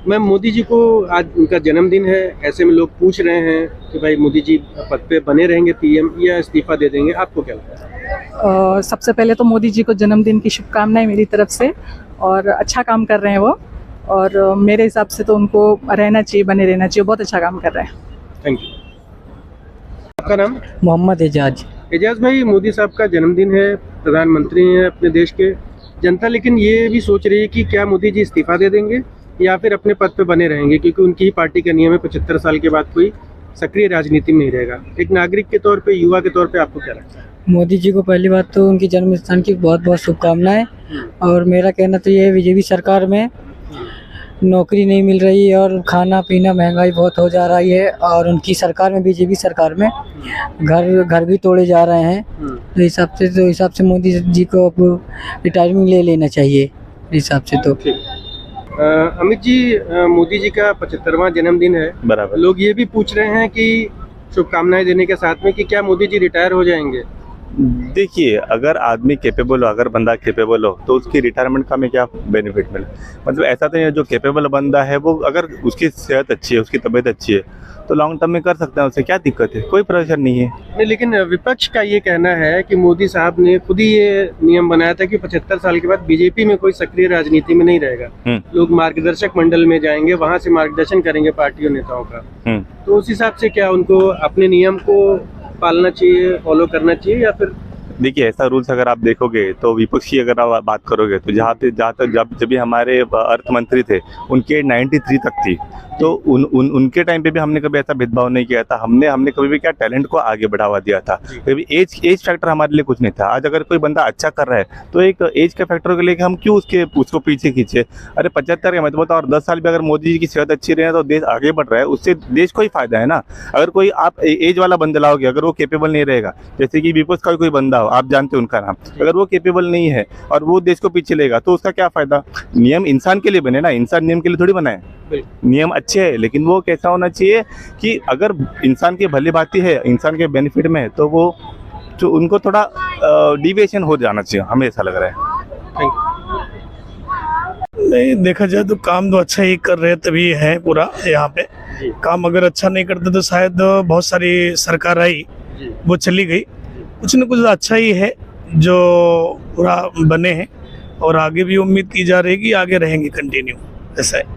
Ma'am, Modi ji को आज उनका जन्मदिन है, ऐसे में लोग पूछ रहे हैं कि भाई मोदी जी पद पे बने रहेंगे पीएम या इस्तीफा दे देंगे, आपको क्या लगता है? सबसे पहले तो मोदी जी को जन्मदिन की शुभकामनाएं मेरी तरफ से। और अच्छा काम कर रहे हैं वो, और मेरे हिसाब से तो उनको रहना चाहिए, बने रहना चाहिए, बहुत अच्छा काम कर रहे हैं। Thank you. आपका नाम? मोहम्मद एजाज। एजाज भाई, मोदी साहब का जन्मदिन है, प्रधानमंत्री हैं अपने देश के। जनता लेकिन ये भी सोच रही है कि क्या मोदी जी इस्तीफा दे देंगे या फिर अपने पद पे बने रहेंगे, क्योंकि उनकी ही पार्टी का नियम है 75 साल के बाद कोई सक्रिय राजनीति में नहीं रहेगा। एक नागरिक के तौर पे, युवा के तौर पे आपको क्या लगता है? मोदी जी को पहली बात तो उनकी जन्म स्थान की बहुत बहुत शुभकामनाएं। और मेरा कहना तो ये है, बीजेपी सरकार में नौकरी नहीं मिल रही है और खाना पीना महंगाई बहुत हो जा रही है, और उनकी सरकार में, बीजेपी सरकार में घर भी तोड़े जा रहे हैं। तो हिसाब से मोदी जी को अब रिटायरमेंट ले लेना चाहिए हिसाब से तो। अमित जी, मोदी जी का 75वां जन्मदिन है, बराबर। लोग ये भी पूछ रहे हैं कि शुभकामनाएं देने के साथ में कि क्या मोदी जी रिटायर हो जाएंगे? देखिए, अगर आदमी कैपेबल हो, अगर बंदा कैपेबल हो तो उसकी रिटायरमेंट का हमें क्या बेनिफिट मिले। मतलब ऐसा तो नहीं है, जो कैपेबल बंदा है वो अगर उसकी सेहत अच्छी है, उसकी तबीयत अच्छी है तो लॉन्ग टर्म में कर सकता है, उससे क्या दिक्कत है, कोई प्रेशर नहीं है। नहीं, लेकिन विपक्ष का ये कहना है कि मोदी साहब ने खुद ही ये नियम बनाया था कि 75 साल के बाद बीजेपी में कोई सक्रिय राजनीति में नहीं रहेगा। लोग मार्गदर्शक मंडल में जाएंगे, वहां से मार्गदर्शन करेंगे पार्टी और नेताओं का। तो उस हिसाब से क्या उनको अपने नियम को पालना चाहिए, फॉलो करना चाहिए, या फिर? देखिए, ऐसा रूल्स अगर आप देखोगे तो विपक्ष की अगर आप बात करोगे तो जहाँ तक जब भी हमारे अर्थ मंत्री थे उनके 93 तक थी, तो उनके टाइम पे भी हमने कभी ऐसा भेदभाव नहीं किया था। हमने कभी भी क्या टैलेंट को आगे बढ़ावा दिया था। कभी एज फैक्टर हमारे लिए कुछ नहीं था। आज अगर कोई बंदा अच्छा कर रहा है तो एक एज के फैक्टर को लेकर हम क्यों उसको पीछे खींचे। अरे 75 का मैं तो बताऊँ, और 10 साल भी अगर मोदी जी की सेहत अच्छी रहे तो देश आगे बढ़ रहा है, उससे देश को ही फायदा है ना। अगर कोई आप एज वाला बंदा लाओगे, अगर वो कैपेबल नहीं रहेगा, जैसे कि विपक्ष का कोई बंदा हो, आप जानते हो उनका नाम, अगर वो कैपेबल नहीं है और वो देश को पीछे लेगा तो उसका क्या फायदा। नियम इंसान के लिए बने ना, इंसान नियम के लिए थोड़ी बनाए। नियम अच्छे है, लेकिन वो कैसा होना चाहिए कि अगर इंसान की भली भांति है, इंसान के बेनिफिट में है, तो वो जो उनको थोड़ा डिविएशन हो जाना चाहिए, हमें ऐसा लग रहा है। नहीं, देखा जाए तो काम तो अच्छा ही कर रहे हैं, तभी है पूरा यहाँ पे। काम अगर अच्छा नहीं करते तो शायद बहुत सारी सरकार आई, वो चली गई। कुछ न कुछ अच्छा ही है जो पूरा बने हैं, और आगे भी उम्मीद की जा रही है कि आगे रहेंगे कंटिन्यू, ऐसा है।